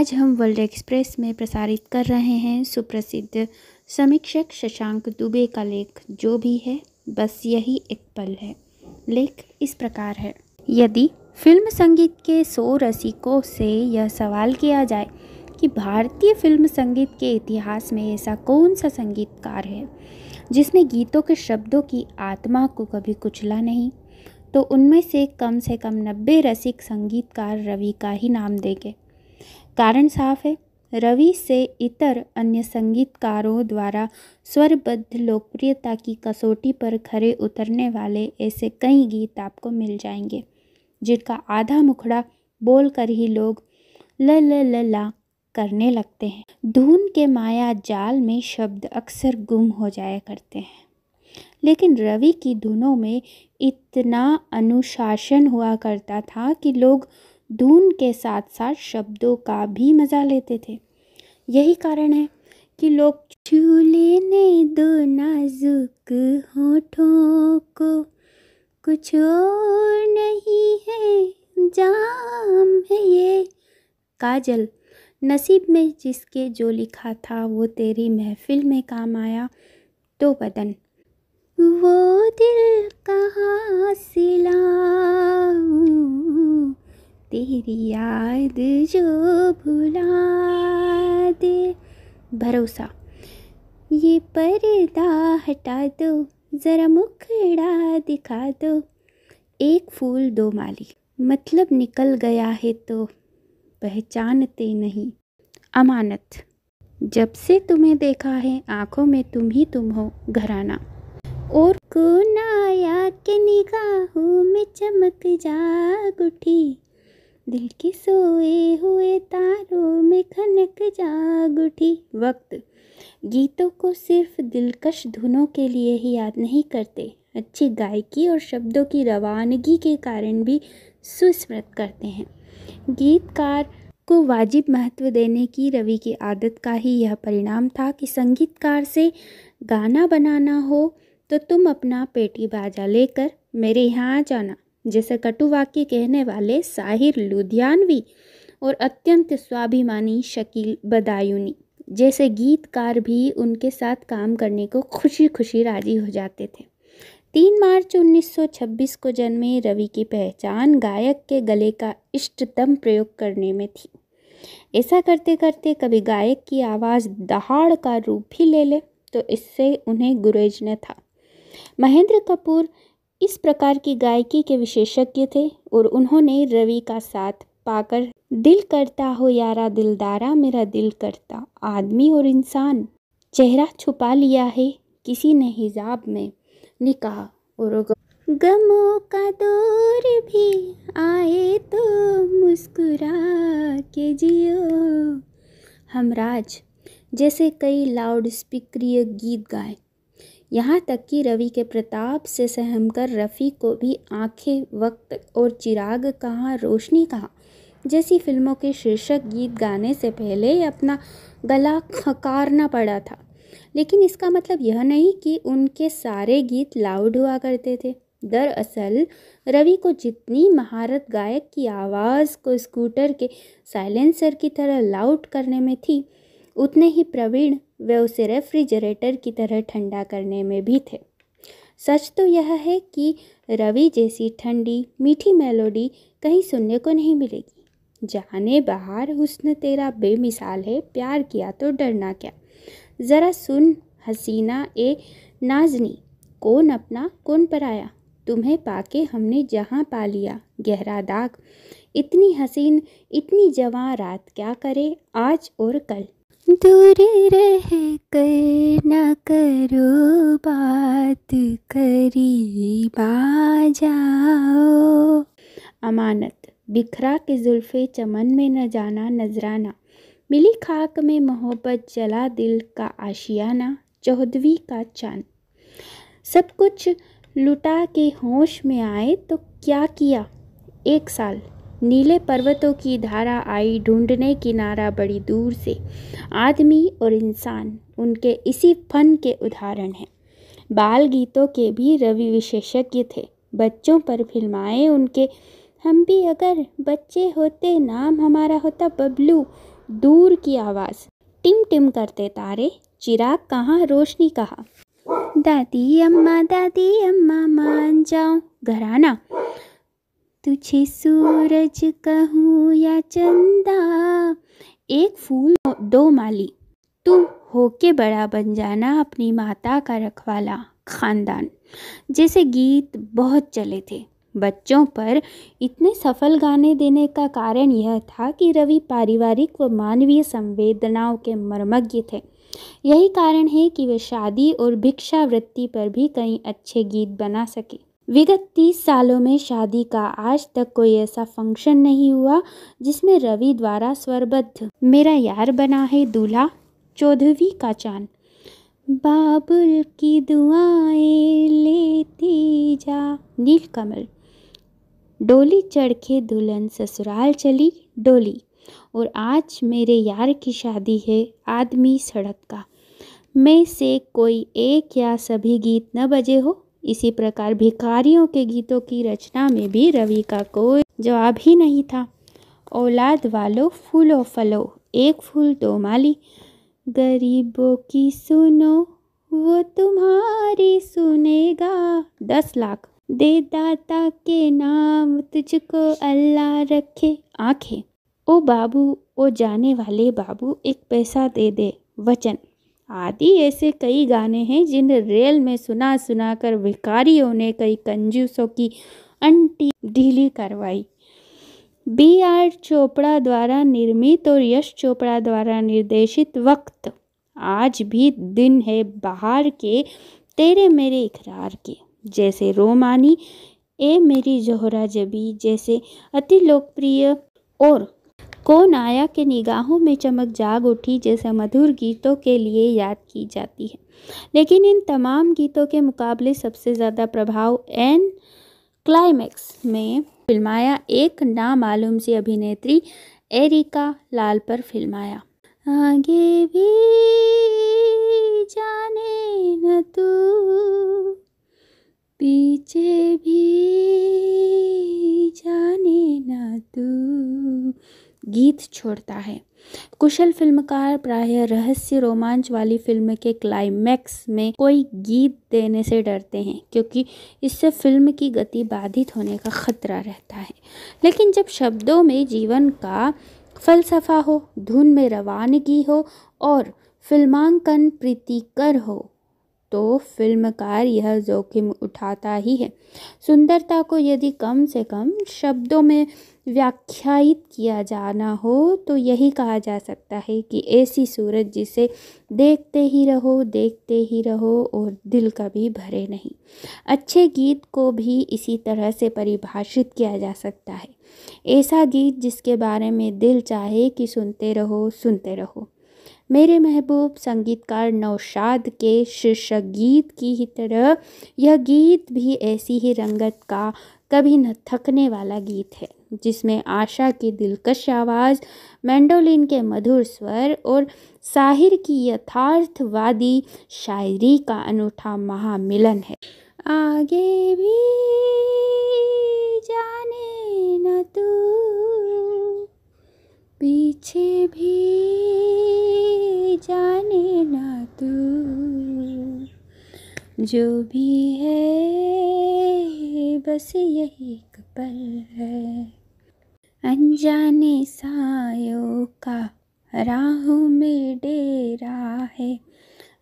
आज हम world express में प्रसारित कर रहे हैं सुप्रसिद्ध समीक्षक शशांक दुबे का लेख जो भी है बस यही एक पल है। लेख इस प्रकार है। यदि फिल्म संगीत के 100 रसिकों से यह सवाल किया जाए कि भारतीय फिल्म संगीत के इतिहास में ऐसा कौन सा संगीतकार है जिसने गीतों के शब्दों की आत्मा को कभी कुचला नहीं, तो उनमें से कम 90 रसिक संगीतकार रवि का ही नाम देंगे। कारण साफ है, रवि से इतर अन्य संगीतकारों द्वारा स्वरबद्ध लोकप्रियता की कसौटी पर खरे उतरने वाले ऐसे कई गीत आपको मिल जाएंगे जिनका आधा मुखड़ा बोलकर ही लोग ल ल ल ला करने लगते हैं। धुन के माया जाल में शब्द अक्सर गुम हो जाया करते हैं, लेकिन रवि की धुनों में इतना अनुशासन हुआ करता था कि लोग धुन के साथ साथ शब्दों का भी मज़ा लेते थे। यही कारण है कि लोग छू लेने दो नाजुक होठों को, कुछ और नहीं है जाम है ये काजल, नसीब में जिसके जो लिखा था वो तेरी महफिल में काम आया, तो बदन वो दिल कहाँ से लाऊं तेरी याद जो भुला दे, भरोसा ये पर्दा हटा दो ज़रा मुखड़ा दिखा दो, एक फूल दो माली, मतलब निकल गया है तो पहचानते नहीं, अमानत जब से तुम्हें देखा है आँखों में तुम ही तुम हो, घराना और कौन आया के निगाहों में चमक जाग उठी, दिल के सोए हुए तारों में खनक जाग उठी। वक्त गीतों को सिर्फ दिलकश धुनों के लिए ही याद नहीं करते, अच्छी गायकी और शब्दों की रवानगी के कारण भी सुस्मृत करते हैं। गीतकार को वाजिब महत्व देने की रवि की आदत का ही यह परिणाम था कि संगीतकार से गाना बनाना हो तो तुम अपना पेटी बाजा लेकर मेरे यहाँ आ जाना, जैसे कटु वाक्य कहने वाले साहिर लुधियानवी और अत्यंत स्वाभिमानी शकील बदायूनी जैसे गीतकार भी उनके साथ काम करने को खुशी खुशी राजी हो जाते थे। 3 मार्च 1926 को जन्मे रवि की पहचान गायक के गले का इष्टतम प्रयोग करने में थी। ऐसा करते करते कभी गायक की आवाज़ दहाड़ का रूप भी ले ले तो इससे उन्हें गुरेज न था। महेंद्र कपूर इस प्रकार की गायकी के विशेषज्ञ थे और उन्होंने रवि का साथ पाकर दिल करता हो यारा दिलदारा मेरा दिल करता, आदमी और इंसान, चेहरा छुपा लिया है किसी ने हिजाब में, निकाह और गमों का दौर भी आए तो मुस्कुरा के जियो, हमराज जैसे कई लाउड स्पीकरीय गीत गाए। यहाँ तक कि रवि के प्रताप से सहमकर रफ़ी को भी आंखें वक्त और चिराग कहाँ रोशनी कहाँ जैसी फिल्मों के शीर्षक गीत गाने से पहले अपना गला खकारना पड़ा था। लेकिन इसका मतलब यह नहीं कि उनके सारे गीत लाउड हुआ करते थे। दरअसल रवि को जितनी महारत गायक की आवाज़ को स्कूटर के साइलेंसर की तरह लाउड करने में थी, उतने ही प्रवीण वे उसे रेफ्रिजरेटर की तरह ठंडा करने में भी थे। सच तो यह है कि रवि जैसी ठंडी मीठी मेलोडी कहीं सुनने को नहीं मिलेगी। जाने बहार हुस्न तेरा बेमिसाल है, प्यार किया तो डरना क्या, ज़रा सुन हसीना ए नाजनी, कौन अपना कौन पराया, तुम्हें पाके हमने जहाँ पा लिया, गहरा दाग, इतनी हसीन इतनी जवां रात क्या करे आज और कल, दूर रह कर न करो बात करीब आ जाओ, अमानत बिखरा के जुल्फे चमन में न जाना नजराना, मिली खाक में मोहब्बत जला दिल का आशियाना, 14वीं का चांद, सब कुछ लुटा के होश में आए तो क्या किया, 1 साल, नीले पर्वतों की धारा आई ढूंढने किनारा बड़ी दूर से, आदमी और इंसान उनके इसी फन के उदाहरण हैं। बाल गीतों के भी रवि विशेषज्ञ थे। बच्चों पर फिल्माए उनके हम भी अगर बच्चे होते, नाम हमारा होता बबलू, दूर की आवाज़, टिम टिम करते तारे, चिराग कहाँ, रोशनी कहाँ। दादी अम्मा मान जाओ, घराना। तुझे सूरज कहूँ या चंदा, एक फूल दो माली, तू होके बड़ा बन जाना, अपनी माता का रखवाला, खानदान। जैसे गीत बहुत चले थे बच्चों पर। इतने सफल गाने देने का कारण यह था कि रवि पारिवारिक व मानवीय संवेदनाओं के मर्मज्ञ थे। यही कारण है कि वे शादी और भिक्षावृत्ति पर भी कई अच्छे गीत बना सके। विगत 30 सालों में शादी का आज तक कोई ऐसा फंक्शन नहीं हुआ जिसमें रवि द्वारा स्वरबद्ध मेरा यार बना है दूल्हा, 14वीं का चांद, बाबुल की दुआएं लेती जा, नीलकमल, डोली चढ़ के दुल्हन ससुराल चली, डोली, और आज मेरे यार की शादी है, आदमी सड़क का, में से कोई एक या सभी गीत न बजे हो। इसी प्रकार भिखारियों के गीतों की रचना में भी रवि का कोई जवाब ही नहीं था। औलाद वालों फूलो फलो, एक फूल दो माली, गरीबों की सुनो वो तुम्हारी सुनेगा, 10 लाख, दे दाता के नाम तुझको अल्लाह रखे आंखें, ओ बाबू ओ जाने वाले बाबू, एक पैसा दे दे, वचन, आदि ऐसे कई गाने हैं जिन्हें रेल में सुना सुना कर भिखारियों ने कई कंजूसों की अंटी ढीली करवाई। B.R. चोपड़ा द्वारा निर्मित और यश चोपड़ा द्वारा निर्देशित वक्त, आज भी दिन है बहार के, तेरे मेरे इकरार के, जैसे रोमानी, ए मेरी जोहरा जबी जैसे अति लोकप्रिय, और कौन आया के निगाहों में चमक जाग उठी जैसे मधुर गीतों के लिए याद की जाती है। लेकिन इन तमाम गीतों के मुकाबले सबसे ज़्यादा प्रभाव एन क्लाइमैक्स में फिल्माया एक नामालूम सी अभिनेत्री एरिका लाल पर फिल्माया। आगे भी जाने न तू, पीछे भी जाने न तू, गीत छोड़ता है। कुशल फिल्मकार प्रायः रहस्य रोमांच वाली फिल्म के क्लाइमैक्स में कोई गीत देने से डरते हैं क्योंकि इससे फिल्म की गति बाधित होने का खतरा रहता है। लेकिन जब शब्दों में जीवन का फलसफा हो, धुन में रवानगी हो और फिल्मांकन प्रीतिकर हो तो फिल्मकार यह जोखिम उठाता ही है। सुंदरता को यदि कम से कम शब्दों में व्याख्यायित किया जाना हो तो यही कहा जा सकता है कि ऐसी सूरत जिसे देखते ही रहो और दिल कभी भरे नहीं। अच्छे गीत को भी इसी तरह से परिभाषित किया जा सकता है, ऐसा गीत जिसके बारे में दिल चाहे कि सुनते रहो। मेरे महबूब संगीतकार नौशाद के शीर्षक गीत की ही तरह यह गीत भी ऐसी ही रंगत का कभी न थकने वाला गीत है, जिसमें आशा की दिलकश आवाज़, मैंडोलिन के मधुर स्वर और साहिर की यथार्थवादी शायरी का अनूठा महामिलन है। आगे भी जाने न तू, पीछे भी जाने न तू, जो भी है बस यही एक पल है। अनजाने सायों का राहों में डेरा है,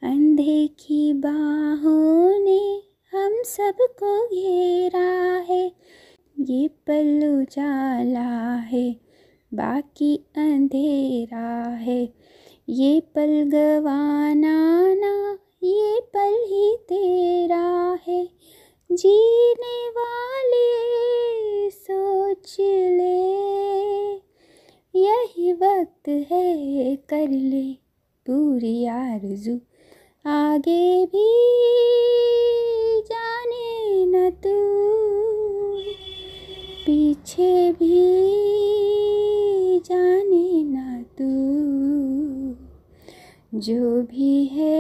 अंधे की बाहों ने हम सबको घेरा है। ये पल उजाला है बाकी अंधेरा है, ये पल गवाना ना ये पल ही तेरा है। जीने वाले सोच ले यही वक्त है, कर ले पूरी आरज़ू। आगे भी जाने न तू, पीछे भी जाने न तू, जो भी है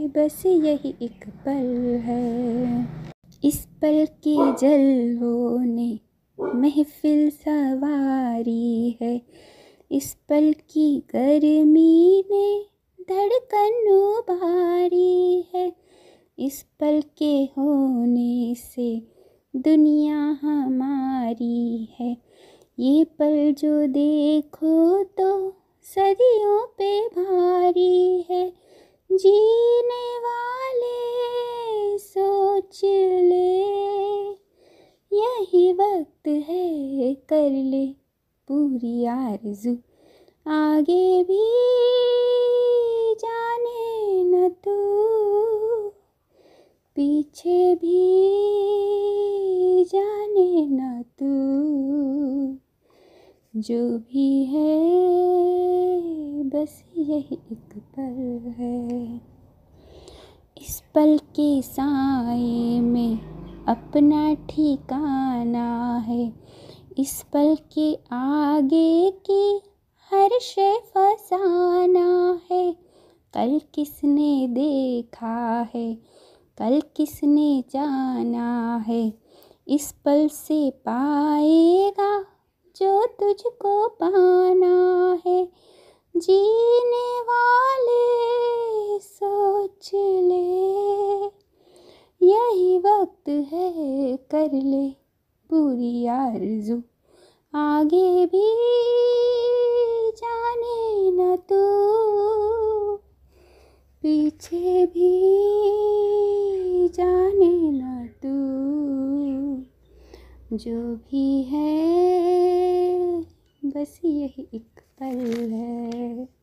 बस यही एक पल है। इस पल की जलवों ने महफिल सवारी है, इस पल की गर्मी ने धड़कन उभारी है। इस पल के होने से दुनिया हमारी है। ये पल जो देखो तो सदियों पे भारी है। जीने वाले सोच ले, यही वक्त है कर ले पूरी आरज़ू। आगे भी जाने न तू, पीछे भी जाने न तू। जो भी है बस यही एक पल है। इस पल के साए में अपना ठिकाना है। इस पल के आगे की हर शय फसाना है। कल किसने देखा है, कल किसने जाना है। इस पल से पाएगा जो तुझको पाना है। जीने वाले सोच ले, यही वक्त है कर ले पूरी आरज़ू। आगे भी जाने न तू, पीछे भी जाने न तू। जो भी है बस यही एक पल है।